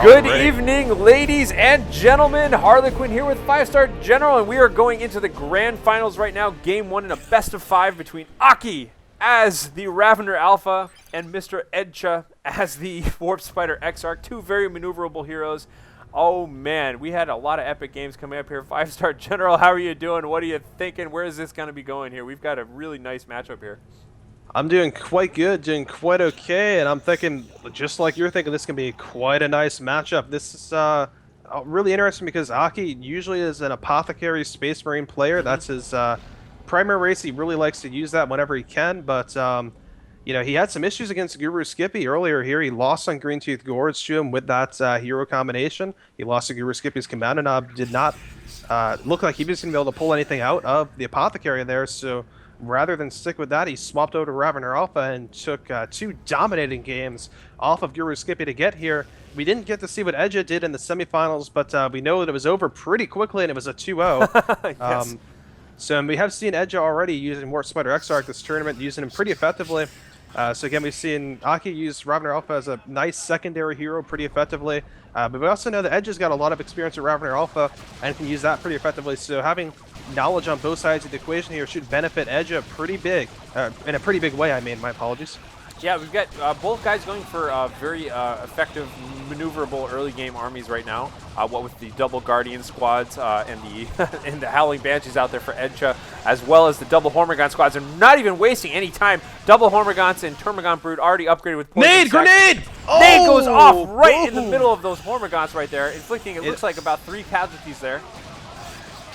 Good evening, ladies and gentlemen. Harlequin here with 5-Star General, and we are going into the grand finals right now. Game 1 in a best-of-5 between AKI as the Ravener Alpha and Mr. Edtjuh as the Warp Spider Exarch. Two very maneuverable heroes. Oh, man, we had a lot of epic games coming up here. 5-Star General, how are you doing? What are you thinking? Where is this going to be going here? We've got a really nice matchup here. I'm doing quite good, doing quite okay, and I'm thinking, just like you're thinking, this can be quite a nice matchup. This is really interesting because AKI usually is an Apothecary Space Marine player. That's his primary race. He really likes to use that whenever he can, but you know, he had some issues against Guru Skippy earlier here. He lost on Green Tooth Gorge to him with that hero combination. He lost to Guru Skippy's Commander Knob. Did not look like he was going to be able to pull anything out of the Apothecary there, so rather than stick with that, he swapped over to Ravener Alpha and took two dominating games off of Guru Skippy to get here. We didn't get to see what Edtjuh did in the semifinals, but we know that it was over pretty quickly, and it was a 2-0. Yes. So we have seen Edtjuh already using Warp Spider Exarch this tournament, using him pretty effectively. So again, we've seen AKI use Ravener Alpha as a nice secondary hero pretty effectively. But we also know that Edtjuh's got a lot of experience with Ravener Alpha and can use that pretty effectively. So having knowledge on both sides of the equation here should benefit Edtjuh pretty big, in a pretty big way, I mean, my apologies. Yeah, we've got both guys going for very effective, maneuverable early game armies right now. What with the double Guardian squads and the and the Howling Banshees out there for Edtjuh, as well as the double Hormigaunt squads. And not even wasting any time. Double Hormagaunts and Termagant Brood already upgraded with poison. Nade! Grenade! Oh, nade goes off right in the middle of those Hormagaunts right there, inflicting, it looks like, about 3 casualties there.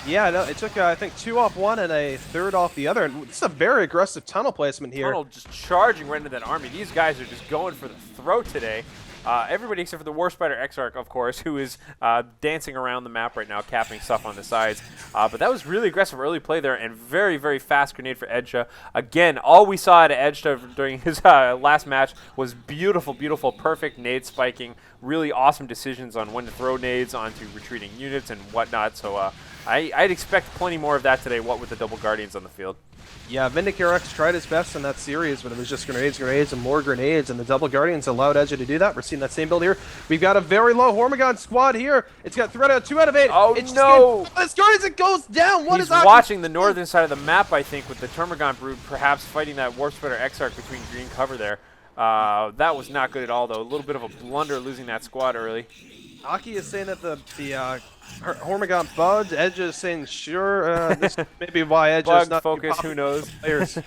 Yeah, no, it took, I think, 2 off one and a 3rd off the other. And this is a very aggressive tunnel placement here. Tunnel just charging right into that army. These guys are just going for the throat today. Everybody except for the Warp Spider Exarch, of course, who is dancing around the map right now, capping stuff on the sides. But that was really aggressive early play there, and very, very fast grenade for Edtjuh. Again, all we saw at Edtjuh during his last match was beautiful, beautiful, perfect nade spiking, really awesome decisions on when to throw nades onto retreating units and whatnot. So I'd expect plenty more of that today, what with the double Guardians on the field. Yeah, Vindicator X tried his best in that series, but it was just grenades, and more grenades, and the double Guardians allowed Edtjuh to do that. We're seeing that same build here. We've got a very low Hormigaunt squad here. It's got threat out 2 out of 8. Oh, it's no! This Guardians, it goes down. What He's is watching the northern side of the map, I think, with the Termagant Brood perhaps fighting that Warp Spider Exarch between green cover there. That was not good at all, though. A little bit of a blunder losing that squad early. AKI is saying that the Hormigaunt bugged. Edtjuh is saying, sure, this may be why Edtjuh is not focus, who knows. Players.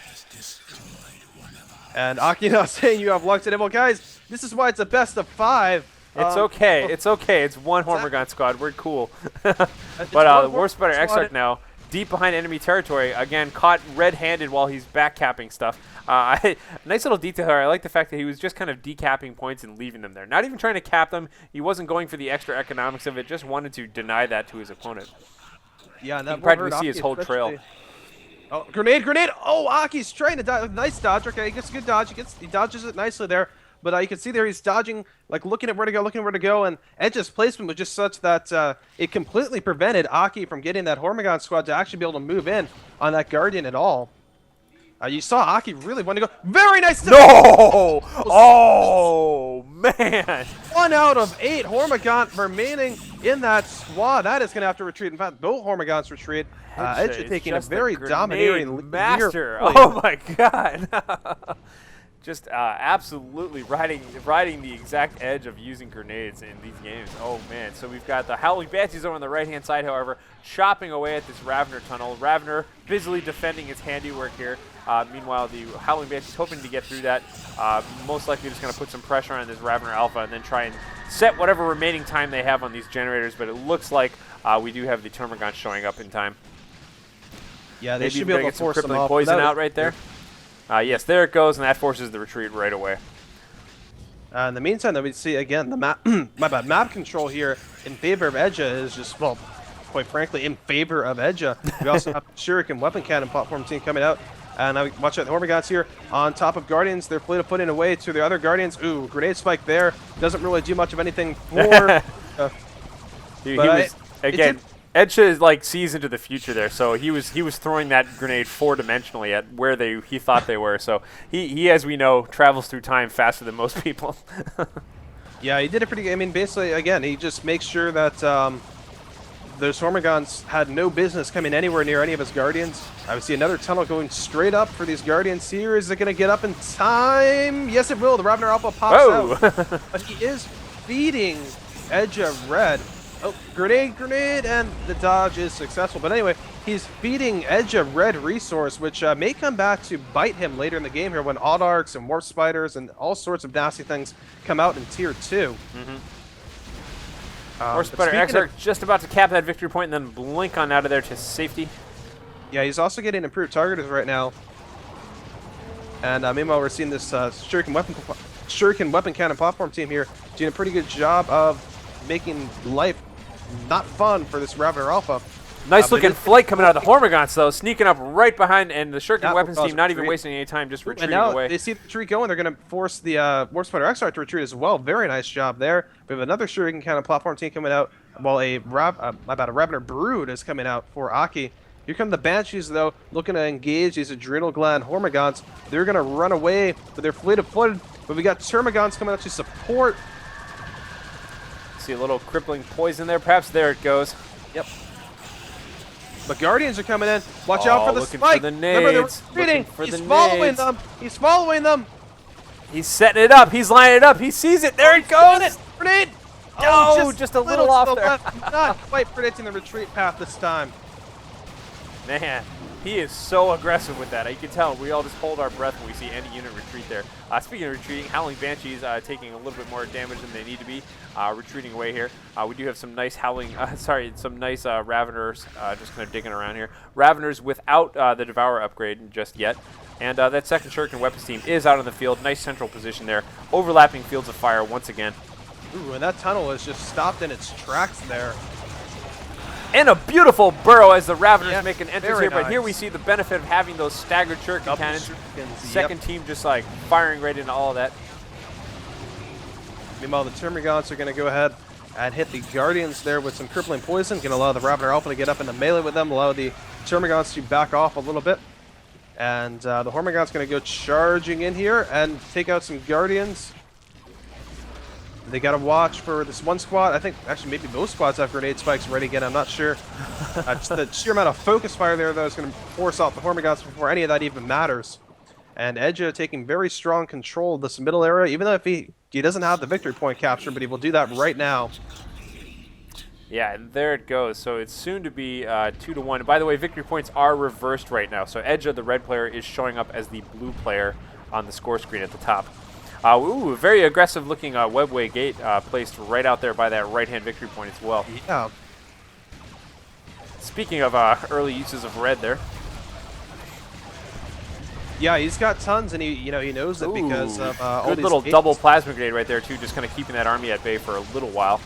And AKI now saying you have luck today. Well, guys, this is why it's a best of 5. It's okay. It's okay. It's one Hormigaunt squad. We're cool. But the Warp Spider Exarch now, deep behind enemy territory, again, caught red-handed while he's backcapping stuff. Nice little detail here. I like the fact that he was just kind of decapping points and leaving them there. Not even trying to cap them. He wasn't going for the extra economics of it, just wanted to deny that to his opponent. Yeah, and that you can practically see his whole trail. Oh, grenade! Oh, Aki's trying to dodge. Nice dodge. Okay, he gets a good dodge. He dodges it nicely there. But you can see there he's dodging, like looking at where to go, and Edtjuh's placement was just such that it completely prevented AKI from getting that Hormigaunt squad to actually be able to move in on that Guardian at all. You saw AKI really want to go. Very nice. No! Oh, man. 1 out of 8 Hormigaunt remaining in that squad. That is going to have to retreat. In fact, both Hormigaunts retreat. Edtjuh taking a very dominating master. Oh, my God. Just absolutely riding the exact edge of using grenades in these games. Oh, man. So we've got the Howling Banshees over on the right-hand side, however, chopping away at this Ravener tunnel. Ravener busily defending its handiwork here. Meanwhile, the Howling Banshees hoping to get through that. Most likely just going to put some pressure on this Ravener Alpha and then try and set whatever remaining time they have on these generators. But it looks like we do have the Termagant showing up in time. Yeah, they Maybe should be able to force some them off. poison out right there. Yes, there it goes, and that forces the retreat right away. In the meantime, though, we see again the map. Map control here in favor of Edtjuh is just, well, quite frankly, in favor of Edtjuh. We also have Shuriken Weapon Cannon platform team coming out. And now watch out, the Hormigaunt's here on top of Guardians. They're fleet of footing away to the other Guardians. Ooh, grenade spike there. Doesn't really do much of anything for. Again, Edtjuh like sees into the future there, so he was throwing that grenade 4-dimensionally at where he thought they were. So he, as we know, travels through time faster than most people. Yeah, he did it pretty good. I mean, basically, again, he just makes sure that those Hormigons had no business coming anywhere near any of his Guardians. I would see another tunnel going straight up for these Guardians here. Is it going to get up in time? Yes, it will. The Ravener Alpha pops out. But he is feeding Edtjuh red. Oh, grenade, and the dodge is successful. But anyway, he's feeding Edtjuh red resource, which may come back to bite him later in the game here when Autarchs and Warp Spiders and all sorts of nasty things come out in Tier 2. Warp Spider Exarch just about to cap that victory point and then blink on out of there to safety. Yeah, he's also getting improved targeters right now. And meanwhile, we're seeing this Shuriken weapon cannon platform team here doing a pretty good job of making life not fun for this Ravener Alpha. Nice looking flight coming out of the Hormigons, though, sneaking up right behind, and the Shuriken weapons team not even wasting any time, just retreating away. They see the retreat going. They're going to force the Warp Spider Exarch to retreat as well. Very nice job there. We have another Shuriken kind of platform team coming out, while a Ravener Brood is coming out for Aki. Here come the Banshees, though, looking to engage these Adrenal Gland Hormigons. They're going to run away, but they're fleet of footed. But we got Termagants coming out to support. See a little crippling poison there, perhaps. There it goes. Yep. The Guardians are coming in. Watch out for the spike. For the nades. He's following them. He's following them. He's setting it up. He's lining it up. He sees it. There it goes. Grenade. Oh, just a little off there. Not quite predicting the retreat path this time. Man, he is so aggressive with that. You can tell we all just hold our breath when we see any unit retreat there. Speaking of retreating, Howling Banshees taking a little bit more damage than they need to be, retreating away here. We do have some nice some nice Raveners just kind of digging around here. Raveners without the Devourer upgrade just yet. And that second Shuriken weapons team is out on the field. Nice central position there. Overlapping fields of fire once again. Ooh, and that tunnel is just stopped in its tracks there. And a beautiful burrow as the Raveners make an entrance here, nice. but here we see the benefit of having those staggered Shuriken cannons. Second team just like firing right into all of that. Meanwhile, the Termagants are going to go ahead and hit the Guardians there with some crippling poison. Going to allow the Ravener Alpha to get up into melee with them, allow the Termagants to back off a little bit. And the Hormigons going to go charging in here and take out some Guardians. They got to watch for this one squad. I think actually maybe both squads have grenade spikes ready again. I'm not sure. Just the sheer amount of focus fire there, though, is going to force out the Hormigons before any of that even matters. And Edtjuh taking very strong control of this middle area, even though if he doesn't have the victory point capture, but he will do that right now. Yeah, and there it goes. So it's soon to be 2-1. And by the way, victory points are reversed right now. So Edtjuh, the red player, is showing up as the blue player on the score screen at the top. Ooh, very aggressive-looking webway gate placed right out there by that right-hand victory point as well. Yeah. Speaking of early uses of red there. Yeah, he's got tons, and he knows it because of all these good little gates. double plasma grenade right there too, just kind of keeping that army at bay for a little while.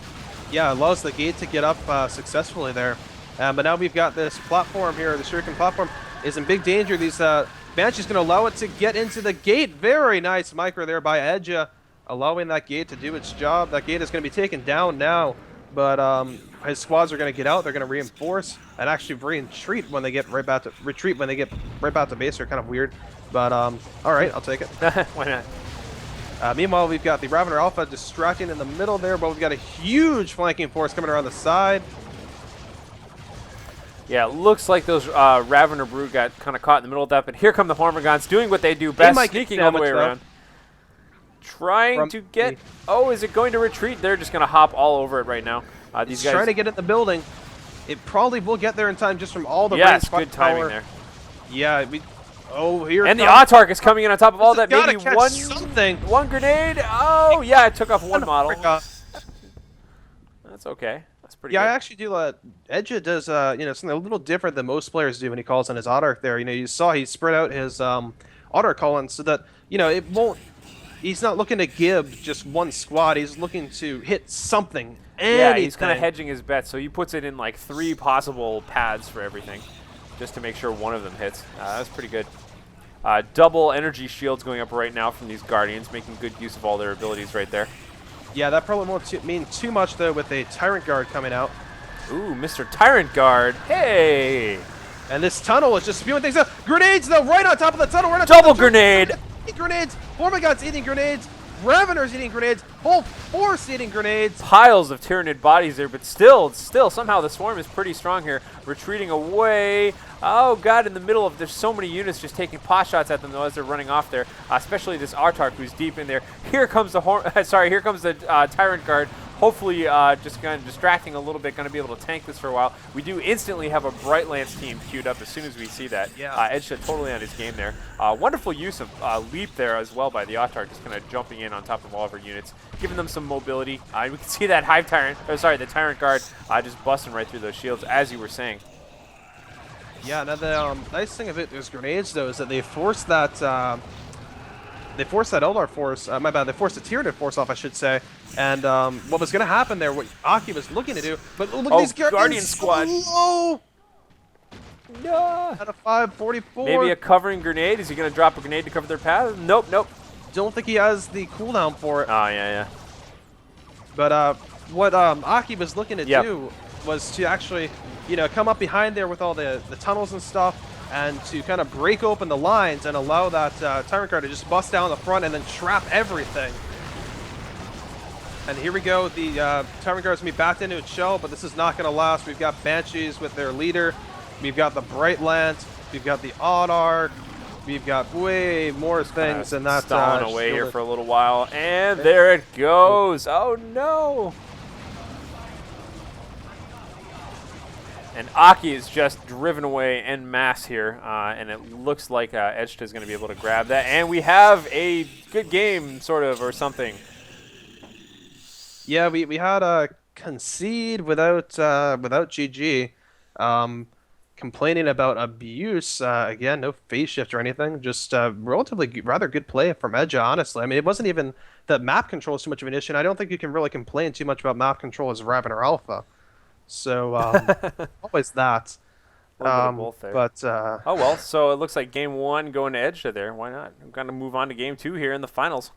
Yeah, allows the gate to get up successfully there. But now we've got this platform here. The Shuriken platform is in big danger. These Banshee's going to allow it to get into the gate. Very nice micro there by Edtjuh, allowing that gate to do its job. That gate is going to be taken down now, but his squads are going to get out. They're going to reinforce and actually retreat when they get right back to base. They're kind of weird, but all right, I'll take it. Why not? Meanwhile, we've got the Ravener Alpha distracting in the middle there, but we've got a huge flanking force coming around the side. Yeah, it looks like those Ravener Brood got kind of caught in the middle of that, but here come the Hormigons doing what they do best, sneaking all the way around. Trying to get... Oh, is it going to retreat? They're just going to hop all over it right now. These guys trying to get in the building. It probably will get there in time just from all the yes, good timing there. Yeah, here and the Autarch is coming in on top of all that. Maybe one grenade. Oh, yeah, it took off one model. That's okay. That's pretty good. I actually do. Edtjuh does something a little different than most players do when he calls on his Autarch there. You saw he spread out his Autarch call-in so that it won't. He's not looking to give just one squad. He's looking to hit something. Yeah, he's kind of hedging his bets, so he puts it in like 3 possible paths for everything, just to make sure one of them hits. That's pretty good. Double energy shields going up right now from these Guardians, making good use of all their abilities right there. Yeah, that probably won't mean too much, though, with a Tyrant Guard coming out. Ooh, Mr. Tyrant Guard. Hey! And this tunnel is just spewing things out. Grenades, though, right on top of the tunnel. Right on Double grenade! Grenades! Hormigons eating grenades. Raveners eating grenades. Whole force eating grenades. Piles of Tyranid bodies there, but still, somehow the swarm is pretty strong here. Retreating away. Oh god, in the middle of, there's so many units just taking pot shots at them though as they're running off there. Especially this Artark who's deep in there. Here comes the here comes the Tyrant Guard. Hopefully, just kind of distracting a little bit, going to be able to tank this for a while. We do instantly have a Bright Lance team queued up as soon as we see that. Yeah. Edtjuh totally on his game there. Wonderful use of Leap there as well by the Autark, just kind of jumping in on top of all of our units, giving them some mobility. We can see that Hive Tyrant, the Tyrant Guard, just busting right through those shields, as you were saying. Yeah, now the nice thing about those grenades, though, is that they force that Eldar force, my bad, they forced the Tyranid force off, I should say. And what was going to happen there, what Aki was looking to do, but look at these Guardian Squad. Slow. No. Out of 544. Maybe a covering grenade. Is he going to drop a grenade to cover their path? Nope, nope. Don't think he has the cooldown for it. Oh, yeah, yeah. But what Aki was looking to do was to actually, come up behind there with all the tunnels and stuff, and to kind of break open the lines and allow that Tyrant Guard to just bust down the front and then trap everything. And here we go, the Tyrant Guard's going to be backed into its shell, but this is not going to last. We've got Banshees with their leader. We've got the Bright Lance. We've got the Autark. We've got way more things than that. Stalling away here for a little while, and there it goes. Oh, no. And Aki is just driven away en masse here, and it looks like Edtjuh is going to be able to grab that. And we have a good game, sort of, or something. Yeah, we had a concede without GG, complaining about abuse. Again, no phase shift or anything, just relatively rather good play from Edtjuh, honestly. I mean, it wasn't even that map control is too much of an issue, and I don't think you can really complain too much about map control as Ravener Alpha. So, always that. Both there. But oh well, so it looks like game one going to Edtjuh there. Why not? I'm going to move on to game two here in the finals.